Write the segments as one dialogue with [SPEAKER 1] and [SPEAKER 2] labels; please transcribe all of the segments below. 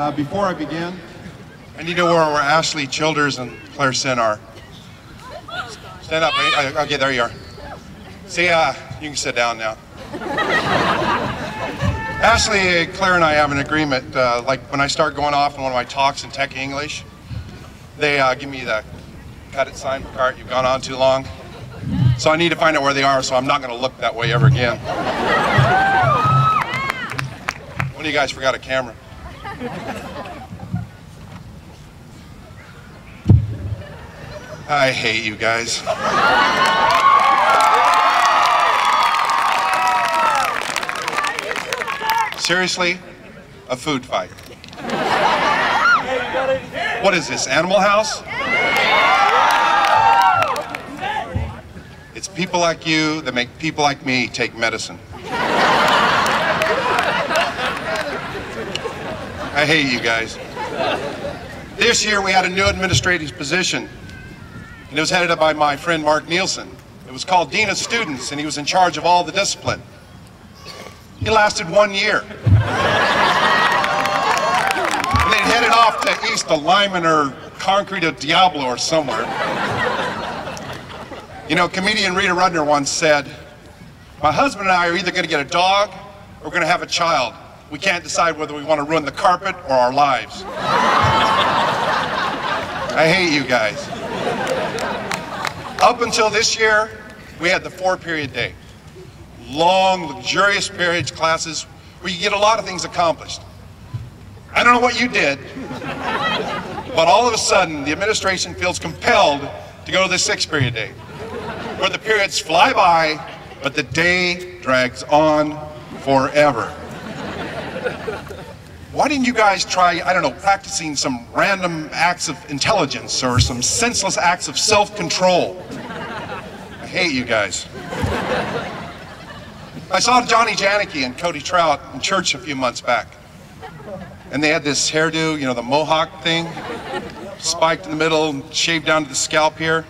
[SPEAKER 1] Before I begin, I need to know where Ashley Childers and Claire Sin are. Stand up. Okay, there you are. See, you can sit down now. Ashley, Claire, and I have an agreement. Like when I start going off in one of my talks in Tech English, they give me the cut it sign for cart. You've gone on too long. So I need to find out where they are, so I'm not going to look that way ever again. One of you guys forgot a camera. I hate you guys. Seriously? A food fight. What is this, Animal House? It's people like you that make people like me take medicine. I hate you guys. This year we had a new administrative position, and it was headed up by my friend Mark Nielsen. It was called Dean of Students, and he was in charge of all the discipline. He lasted 1 year. And they headed off to East of Lyman or Concrete of Diablo or somewhere. You know, comedian Rita Rudner once said, "My husband and I are either going to get a dog or we're going to have a child. We can't decide whether we want to ruin the carpet or our lives." I hate you guys. Up until this year, we had the 4-period day. Long, luxurious periods classes where you get a lot of things accomplished. I don't know what you did, but all of a sudden, the administration feels compelled to go to the 6-period day, where the periods fly by, but the day drags on forever. Why didn't you guys try, I don't know, practicing some random acts of intelligence or some senseless acts of self-control? I hate you guys. I saw Johnny Janicki and Cody Trout in church a few months back. And they had this hairdo, you know, the mohawk thing, spiked in the middle, shaved down to the scalp here.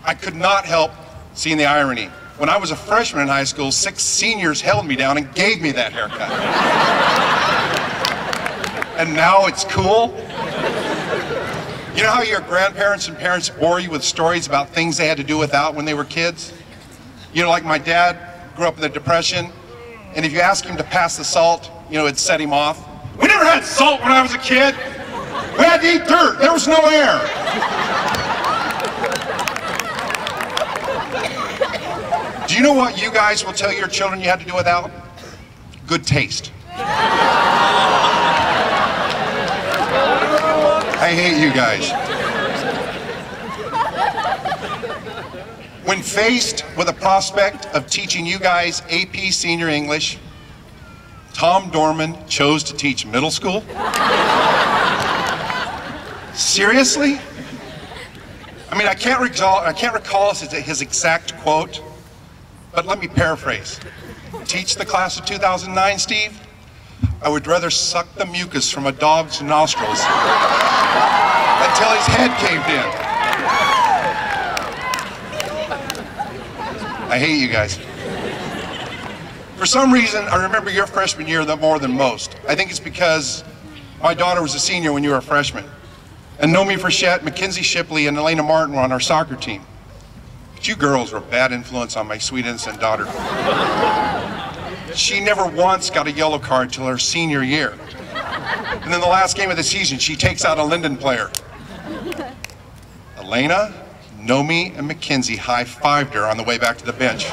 [SPEAKER 1] I could not help seeing the irony. When I was a freshman in high school, 6 seniors held me down and gave me that haircut. And now it's cool? You know how your grandparents and parents bore you with stories about things they had to do without when they were kids? You know, like my dad grew up in the Depression, and if you ask him to pass the salt, you know, it'd set him off. We never had salt when I was a kid. We had to eat dirt. There was no air. Do you know what you guys will tell your children you had to do without? Good taste. I hate you guys. When faced with a prospect of teaching you guys AP Senior English, Tom Dorman chose to teach middle school? Seriously? I mean, I can't recall his exact quote, but let me paraphrase. Teach the class of 2009, Steve? I would rather suck the mucus from a dog's nostrils until his head caved in. I hate you guys. For some reason, I remember your freshman year more than most. I think it's because my daughter was a senior when you were a freshman. And Nomi Frechette, Mackenzie Shipley, and Elena Martin were on our soccer team. But you girls were a bad influence on my sweet innocent daughter. She never once got a yellow card till her senior year. And then the last game of the season, she takes out a Linden player. Elena, Nomi, and Mackenzie high-fived her on the way back to the bench.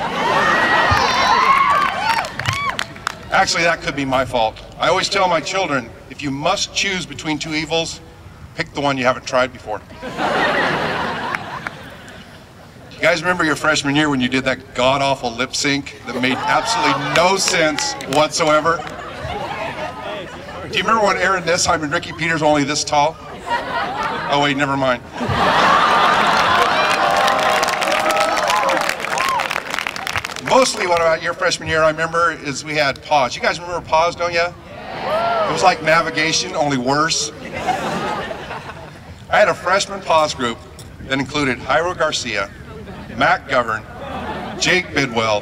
[SPEAKER 1] Actually, that could be my fault. I always tell my children, if you must choose between 2 evils, pick the one you haven't tried before. You guys remember your freshman year when you did that god-awful lip sync that made absolutely no sense whatsoever? Do you remember when Aaron Nessheim and Ricky Peters were only this tall? Oh wait, never mind. Mostly what about your freshman year I remember is we had pause. You guys remember pause, don't you? It was like navigation, only worse. I had a freshman pause group that included Jairo Garcia, Matt Govern, Jake Bidwell,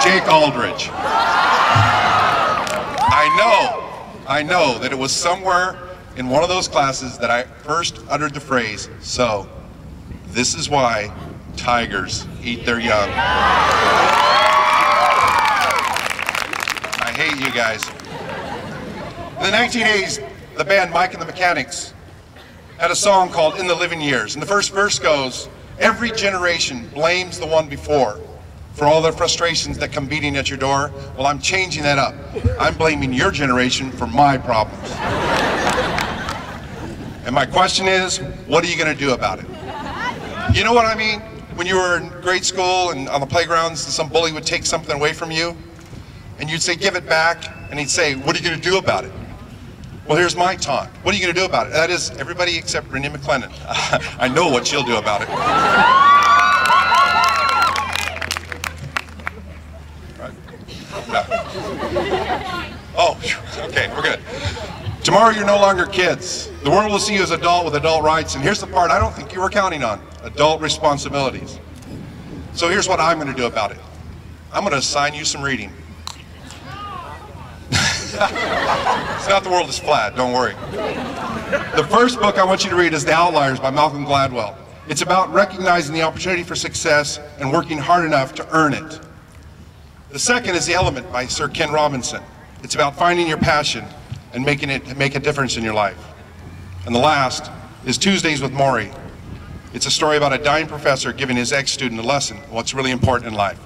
[SPEAKER 1] Jake Aldridge. I know that it was somewhere in one of those classes that I first uttered the phrase, "So, this is why tigers eat their young." I hate you guys. In the 1980s, the band Mike and the Mechanics had a song called "In the Living Years." And the first verse goes, "Every generation blames the one before for all the frustrations that come beating at your door." Well, I'm changing that up. I'm blaming your generation for my problems. And my question is, what are you going to do about it? You know what I mean? When you were in grade school and on the playgrounds, some bully would take something away from you, and you'd say, "Give it back," and he'd say, "What are you going to do about it?" Well, here's my taunt. What are you going to do about it? That is, everybody except Renee McClellan. I know what she'll do about it. Right. Oh, okay, we're good. Tomorrow you're no longer kids. The world will see you as an adult with adult rights, and here's the part I don't think you were counting on: adult responsibilities. So here's what I'm going to do about it. I'm going to assign you some reading. It's not the world is flat, don't worry. The first book I want you to read is The Outliers by Malcolm Gladwell. It's about recognizing the opportunity for success and working hard enough to earn it. The second is The Element by Sir Ken Robinson. It's about finding your passion and making it make a difference in your life. And the last is Tuesdays with Maury. It's a story about a dying professor giving his ex-student a lesson on what's really important in life.